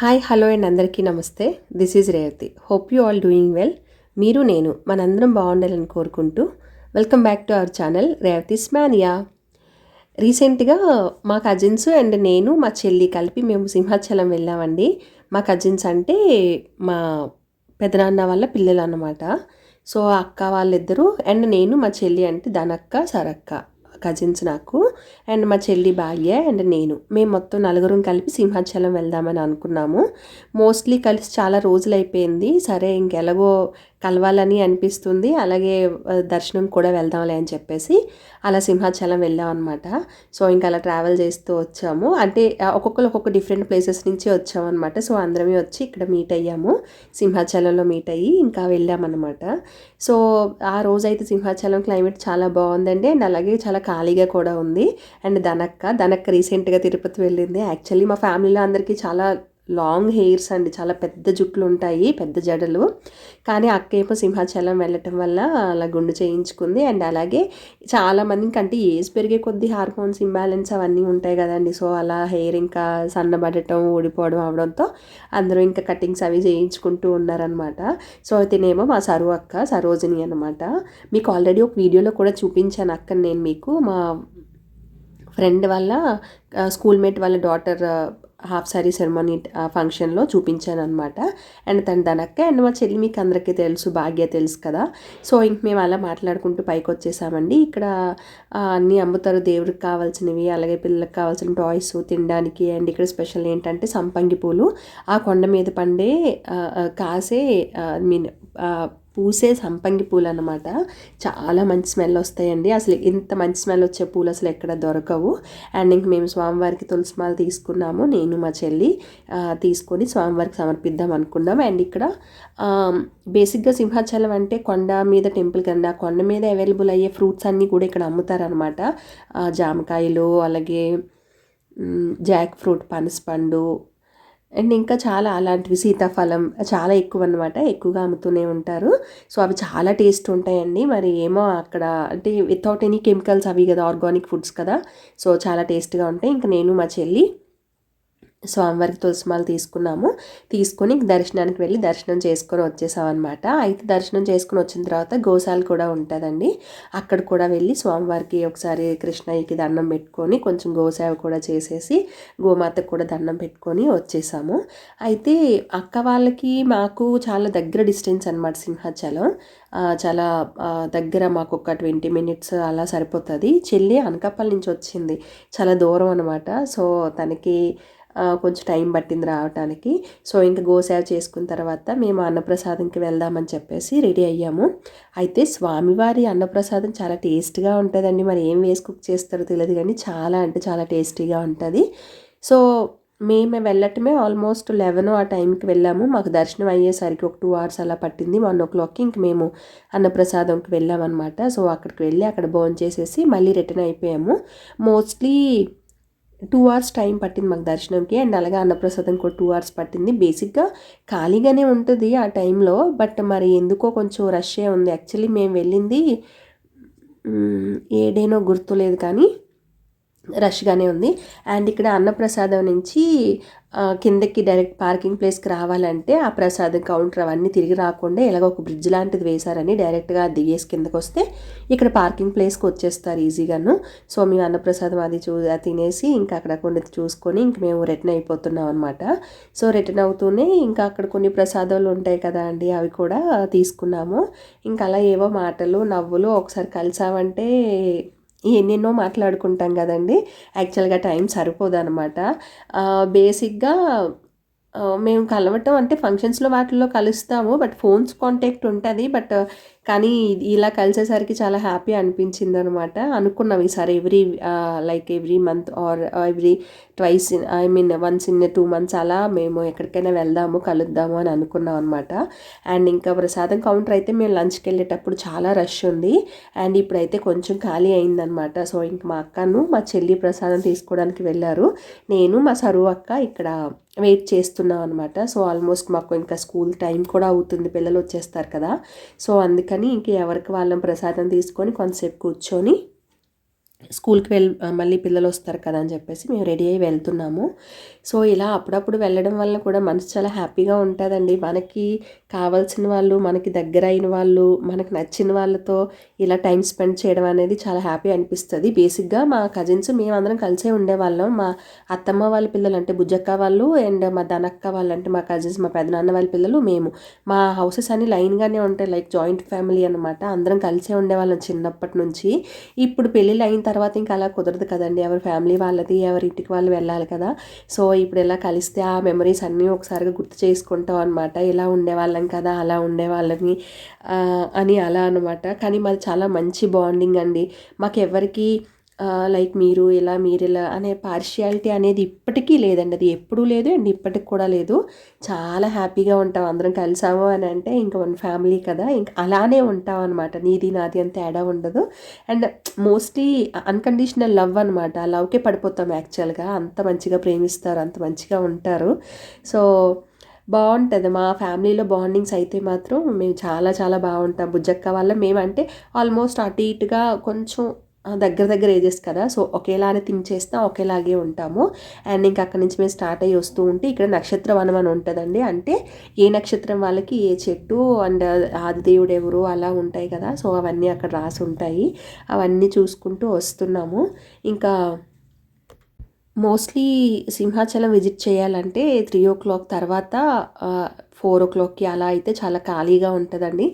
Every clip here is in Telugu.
హాయ్ హలో అండ్ అందరికీ నమస్తే. This is Revathi. Hope you all doing well. మీరు నేను మనందరం బాగుండాలని కోరుకుంటూ welcome back to our channel Revathi's mania. రీసెంట్గా మా కజిన్స్ అండ్ నేను మా చెల్లి కలిపి మేము సింహాచలం వెళ్ళామండి. మా కజిన్స్ అంటే మా పెదనాన్న వాళ్ళ పిల్లలు అన్నమాట. సో అక్క వాళ్ళిద్దరూ అండ్ నేను మా చెల్లి అంటే ధనక్క సరక్క కజిన్స్ నాకు. అండ్ మా చెల్లి భాగ్య అండ్ మేము మొత్తం నలుగురం కలిపి సింహాచలం వెళ్దామని అనుకున్నాము. మోస్ట్లీ కలిసి చాలా రోజులు అయిపోయింది. సరే ఇంకెలాగో కలవాలని అనిపిస్తుంది, అలాగే దర్శనం కూడా వెళ్దాంలే అని చెప్పేసి అలా సింహాచలం వెళ్ళాం అనమాట. సో ఇంకా అలా ట్రావెల్ చేస్తూ వచ్చాము. అంటే ఒక్కొక్కరు ఒక్కొక్క డిఫరెంట్ ప్లేసెస్ నుంచి వచ్చామన్నమాట. సో అందరమే వచ్చి ఇక్కడ మీట్ అయ్యాము, సింహాచలంలో మీట్ అయ్యి ఇంకా వెళ్ళామన్నమాట. సో ఆ రోజైతే సింహాచలం క్లైమేట్ చాలా బాగుందండి. అండ్ అలాగే చాలా ఖాళీగా కూడా ఉంది. అండ్ ధనక్క రీసెంట్గా తిరుపతి వెళ్ళింది. యాక్చువల్లీ మా ఫ్యామిలీలో అందరికీ చాలా లాంగ్ హెయిర్స్ అండి, చాలా పెద్ద జుట్లు ఉంటాయి, పెద్ద జడలు. కానీ అక్క ఏమో సింహాచలం వెళ్ళటం వల్ల అలా గుండు చేయించుకుంది. అండ్ అలాగే చాలామందికి అంటే ఏజ్ పెరిగే కొద్దీ హార్మోన్స్ ఇంబ్యాలెన్స్ అవన్నీ ఉంటాయి కదండి. సో అలా హెయిర్ ఇంకా సన్నబడటం ఊడిపోవడం అవడంతో అందరూ ఇంకా కటింగ్స్ అవి చేయించుకుంటూ ఉన్నారనమాట. సో తినేమో మా సరోజిని అనమాట. మీకు ఆల్రెడీ ఒక వీడియోలో కూడా చూపించాను అక్కని నేను మీకు. మా ఫ్రెండ్ వాళ్ళ స్కూల్మేట్ వాళ్ళ డాటర్ హాఫ్ సారీ సెరమనీ ఫంక్షన్లో చూపించాను అనమాట. అండ్ తను ధనక్క అండ్ మా చెల్లి మీకు అందరికీ తెలుసు, భాగ్య తెలుసు కదా. సో ఇంక మేము అలా మాట్లాడుకుంటూ పైకి వచ్చేసామండి. ఇక్కడ అన్నీ అమ్ముతారు, దేవుడికి కావాల్సినవి, అలాగే పిల్లలకు కావాల్సిన టాయ్స్ తినడానికి. అండ్ ఇక్కడ స్పెషల్ ఏంటంటే సంపంగి పూలు, ఆ కొండ మీద పండే కాసే మీన్ పూసే సంపంగి పూలు అన్నమాట. చాలా మంచి స్మెల్ వస్తాయండి. అసలు ఇంత మంచి స్మెల్ వచ్చే పూలు అసలు ఎక్కడ దొరకవు. అండ్ ఇంక మేము స్వామివారికి తులసిమాల తీసుకున్నాము, నేను మా చెల్లి తీసుకొని స్వామివారికి సమర్పిద్దాం అనుకున్నాం. అండ్ ఇక్కడ బేసిక్గా సింహాచలం అంటే కొండ మీద టెంపుల్ కన్నా కొండ మీద అవైలబుల్ అయ్యే ఫ్రూట్స్ అన్నీ కూడా ఇక్కడ అమ్ముతారనమాట. జామకాయలు, అలాగే జాక్ ఫ్రూట్, పనసపండు అండ్ ఇంకా చాలా అలాంటివి, సీతాఫలం చాలా ఎక్కువ అనమాట, ఎక్కువగా అమ్ముతూనే ఉంటారు. సో అవి చాలా టేస్ట్ ఉంటాయండి. మరి ఏమో అక్కడ అంటే వితౌట్ ఎనీ కెమికల్స్ అవి కదా, ఆర్గానిక్ ఫుడ్స్ కదా. సో చాలా టేస్ట్గా ఉంటాయి. ఇంకా నేను మా చెల్లి స్వామివారికి తులసిమాల తీసుకొని దర్శనానికి వెళ్ళి దర్శనం చేసుకొని వచ్చేసాం అనమాట. అయితే దర్శనం చేసుకుని వచ్చిన తర్వాత గోశాల కూడా ఉంటుందండి, అక్కడ కూడా వెళ్ళి స్వామివారికి ఒకసారి కృష్ణయ్యకి దండం పెట్టుకొని కొంచెం గోసేవ కూడా చేసేసి గోమాతకు కూడా దండం పెట్టుకొని వచ్చేసాము. అయితే అక్క వాళ్ళకి మాకు చాలా దగ్గర డిస్టెన్స్ అనమాట సింహాచలం. చాలా దగ్గర, మాకు ఒక 20 minutes అలా సరిపోతుంది. చెల్లి అనకాపల్లి నుంచి వచ్చింది, చాలా దూరం అనమాట. సో తనకి కొంచెం టైం పట్టింది రావడానికి. సో ఇంకా గోసేవ చేసుకున్న తర్వాత మేము అన్నప్రసాదంకి వెళ్దామని చెప్పేసి రెడీ అయ్యాము. అయితే స్వామివారి అన్నప్రసాదం చాలా టేస్ట్గా ఉంటుందండి. మరి ఏం వేసి కుక్ చేస్తారో తెలియదు కానీ చాలా అంటే చాలా టేస్టీగా ఉంటుంది. సో మేము వెళ్ళటమే ఆల్మోస్ట్ 11 ఆ టైంకి వెళ్ళాము. మాకు దర్శనం అయ్యేసరికి ఒక 2 hours అలా పట్టింది. 1 o'clockకి ఇంక మేము అన్నప్రసాదంకి వెళ్ళామన్నమాట. సో అక్కడికి వెళ్ళి అక్కడ భోంచేసేసి మళ్ళీ రిటర్న్ అయిపోయాము. మోస్ట్లీ 2 hours టైం పట్టింది మాకు దర్శనంకి. అండ్ అలాగే అన్నప్రసాదం కూడా 2 hours పట్టింది. బేసిక్గా ఖాళీగానే ఉంటుంది ఆ టైంలో, బట్ మరి ఎందుకో కొంచెం రష్ే ఉంది. యాక్చువల్లీ మేము వెళ్ళింది ఏ డేనో గుర్తులేదు కానీ రష్గానే ఉంది. అండ్ ఇక్కడ అన్నప్రసాదం నుంచి కిందకి డైరెక్ట్ పార్కింగ్ ప్లేస్కి రావాలంటే ఆ ప్రసాదం కౌంటర్ అవన్నీ తిరిగి రాకుండా ఇలాగ ఒక బ్రిడ్జ్ లాంటిది వేశారని డైరెక్ట్గా దిగేసి కిందకి వస్తే ఇక్కడ పార్కింగ్ ప్లేస్కి వచ్చేస్తారు ఈజీగాను. సో మేము అన్నప్రసాదం అది తినేసి ఇంకా అక్కడ కొన్ని చూసుకొని ఇంక మేము రిటర్న్ అయిపోతున్నాం అనమాట. సో రిటర్న్ అవుతూనే ఇంకా అక్కడ కొన్ని ప్రసాదాలు ఉంటాయి కదా అండి, అవి కూడా తీసుకున్నాము. ఇంకా అలా ఏవో మాటలు నవ్వులు ఒకసారి కలిసామంటే ఎన్నెన్నో మాట్లాడుకుంటాం కదండి. యాక్చువల్గా టైం సరిపోదన్నమాట. బేసిక్గా మేము కలవటం అంటే ఫంక్షన్స్లో వాటిల్లో కలుస్తాము, బట్ ఫోన్స్ కాంటాక్ట్ ఉంటుంది. బట్ కానీ ఇలా కలిసేసరికి చాలా హ్యాపీ అనిపించింది అనమాట. అనుకున్నాం ఈసారి every month or every twice, once in 2 months అలా మేము ఎక్కడికైనా వెళ్దాము, కలుద్దాము అని అనుకున్నాం అనమాట. అండ్ ఇంకా ప్రసాదం కౌంటర్ అయితే మేము లంచ్కి వెళ్ళేటప్పుడు చాలా రష్ ఉంది. అండ్ ఇప్పుడైతే కొంచెం ఖాళీ అయిందనమాట. సో ఇంక మా అక్కను మా చెల్లి ప్రసాదం తీసుకోవడానికి వెళ్ళారు. నేను మా అక్క ఇక్కడ వెయిట్ చేస్తున్నాం అనమాట. సో ఆల్మోస్ట్ మాకు ఇంకా స్కూల్ టైం కూడా అవుతుంది, పిల్లలు వచ్చేస్తారు కదా. సో అందుకని ఇంక ఎవరికి వాళ్ళం ప్రసాదం తీసుకొని కొంతసేపు కూర్చొని స్కూల్కి మళ్ళీ పిల్లలు వస్తారు కదా అని చెప్పేసి మేము రెడీ అయ్యి వెళ్తున్నాము. సో ఇలా అప్పుడప్పుడు వెళ్ళడం వల్ల కూడా మనసు చాలా హ్యాపీగా ఉంటుందండి. మనకి కావాల్సిన వాళ్ళు, మనకి దగ్గర అయిన వాళ్ళు, మనకు నచ్చిన వాళ్ళతో ఇలా టైం స్పెండ్ చేయడం అనేది చాలా హ్యాపీ అనిపిస్తుంది. బేసిక్గా మా కజిన్స్ మేమందరం కలిసే ఉండేవాళ్ళం. మా అత్తమ్మ వాళ్ళ పిల్లలు అంటే బుజ్జక్క వాళ్ళు అండ్ మా ధనక్క వాళ్ళు అంటే మా కజిన్స్, మా పెదనాన్న వాళ్ళ పిల్లలు, మేము. మా హౌసెస్ అన్ని లైన్గానే ఉంటాయి, లైక్ జాయింట్ ఫ్యామిలీ అనమాట. అందరం కలిసే ఉండేవాళ్ళం చిన్నప్పటి నుంచి. ఇప్పుడు పెళ్ళిళ్ళు అయిన తర్వాత ఇంకా అలా కుదరదు కదండి, ఎవరి ఫ్యామిలీ వాళ్ళది, ఎవరి ఇంటికి వాళ్ళు వెళ్ళాలి కదా. సో ఇప్పుడు ఇలా కలిస్తే ఆ మెమరీస్ అన్నీ ఒకసారిగా గుర్తు చేసుకుంటాం అనమాట. ఇలా ఉండేవాళ్ళం కదా, అలా ఉండేవాళ్ళని అని అలా అనమాట. కానీ మాది చాలా మంచి బాండింగ్ అండి. మాకెవ్వరికి లైక్ మీరు ఇలా అనే పార్షియాలిటీ అనేది ఇప్పటికీ లేదండి. అది ఎప్పుడూ లేదు అండ్ ఇప్పటికి కూడా లేదు. చాలా హ్యాపీగా ఉంటాం అందరం కలిసాము అని అంటే ఇంకా వన్ ఫ్యామిలీ కదా, ఇంకా అలానే ఉంటాం అనమాట. నీది నాది అని తేడా ఉండదు. అండ్ మోస్ట్లీ అన్కండిషనల్ లవ్ అనమాట. ఆ లవ్కే పడిపోతాం యాక్చువల్గా. అంత మంచిగా ప్రేమిస్తారు, అంత మంచిగా ఉంటారు. సో బాగుంటుంది మా ఫ్యామిలీలో బాండింగ్స్ అయితే మాత్రం. మేము చాలా చాలా బాగుంటాం. బుజ్జక్క వల్ల మేమంటే ఆల్మోస్ట్ అటు ఇటుగా కొంచెం దగ్గర దగ్గర ఏజెస్ కదా, సో ఒకేలానే థింక్ చేస్తాం, ఒకేలాగే ఉంటాము. అండ్ ఇంకా అక్కడి నుంచి మేము స్టార్ట్ అయ్యి వస్తూ ఉంటే ఇక్కడ నక్షత్ర వనం అని ఉంటుందండి. అంటే ఏ నక్షత్రం వాళ్ళకి ఏ చెట్టు అండ్ ఆదిదేవుడు ఎవరు అలా ఉంటాయి కదా, సో అవన్నీ అక్కడ రాసి ఉంటాయి. అవన్నీ చూసుకుంటూ వస్తున్నాము. ఇంకా మోస్ట్లీ సింహాచలం విజిట్ చేయాలంటే 3 తర్వాత 4 అలా అయితే చాలా ఖాళీగా ఉంటుందండి.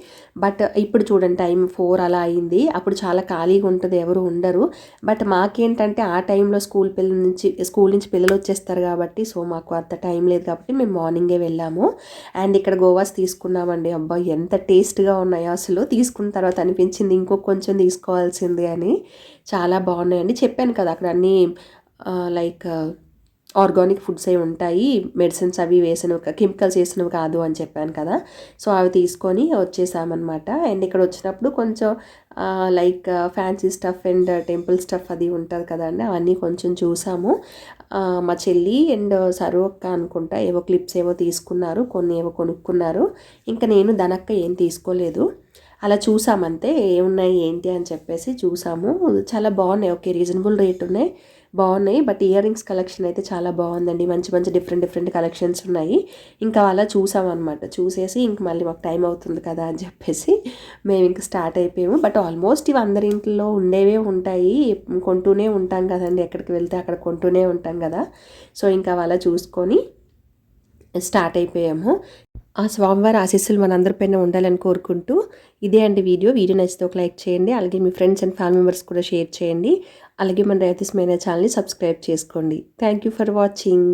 బట్ ఇప్పుడు చూడండి టైం 4 అలా అయింది. అప్పుడు చాలా ఖాళీగా ఉంటుంది, ఎవరు ఉండరు. బట్ మాకేంటంటే ఆ టైంలో స్కూల్ నుంచి పిల్లలు వచ్చేస్తారు కాబట్టి, సో మాకు అంత టైం లేదు కాబట్టి మేము మార్నింగే వెళ్ళాము. అండ్ ఇక్కడ గోవాస్ తీసుకున్నామండి. అబ్బా ఎంత టేస్ట్గా ఉన్నాయో అసలు. తీసుకున్న తర్వాత అనిపించింది ఇంకో కొంచెం తీసుకోవాల్సింది అని. చాలా బాగున్నాయండి. చెప్పాను కదా అక్కడ అన్నీ లైక్ ఆర్గానిక్ ఫుడ్స్ అవి ఉంటాయి, మెడిసిన్స్ అవి వేసినవి, కెమికల్స్ వేసినవి కాదు అని చెప్పాను కదా. సో అవి తీసుకొని వచ్చేసామన్నమాట. అండ్ ఇక్కడ వచ్చినప్పుడు కొంచెం like fancy stuff and temple stuff అది ఉంటుంది కదండి, అవన్నీ కొంచెం చూసాము. మా చెల్లి అండ్ సరువక్క అనుకుంటా ఏవో క్లిప్స్ ఏవో తీసుకున్నారు, కొన్ని ఏవో కొనుక్కున్నారు. ఇంకా నేను ధనక్క ఏం తీసుకోలేదు. అలా చూసామంతే ఏమున్నాయి ఏంటి అని చెప్పేసి చూసాము. చాలా బాగున్నాయి, ఓకే రీజనబుల్ రేట్ ఉన్నాయి, బాగున్నాయి. బట్ ఇయర్ రింగ్స్ కలెక్షన్ అయితే చాలా బాగుందండి. మంచి మంచి డిఫరెంట్ కలెక్షన్స్ ఉన్నాయి. ఇంకా అలా చూసామన్నమాట. చూసేసి ఇంక మళ్ళీ మాకు టైం అవుతుంది కదా అని చెప్పేసి మేము ఇంక స్టార్ట్ అయిపోయాము. బట్ ఆల్మోస్ట్ ఇవి అందరి ఇంట్లో ఉండేవే ఉంటాయి, కొంటూనే ఉంటాం కదండి, ఎక్కడికి వెళ్తే అక్కడ కొంటూనే ఉంటాం కదా. సో ఇంకా అలా చూసుకొని స్టార్ట్ అయిపోయాము. ఆ స్వామివారి ఆశీస్సులు మనందరిపైన ఉండాలని కోరుకుంటూ ఇదే అండి వీడియో నచ్చితే ఒక లైక్ చేయండి. అలాగే మీ ఫ్రెండ్స్ అండ్ ఫ్యామిలీ మెంబర్స్ కూడా షేర్ చేయండి. అలాగే మన రేవతి స్మైనా ఛానల్ని సబ్స్క్రైబ్ చేసుకోండి. Thank you for watching.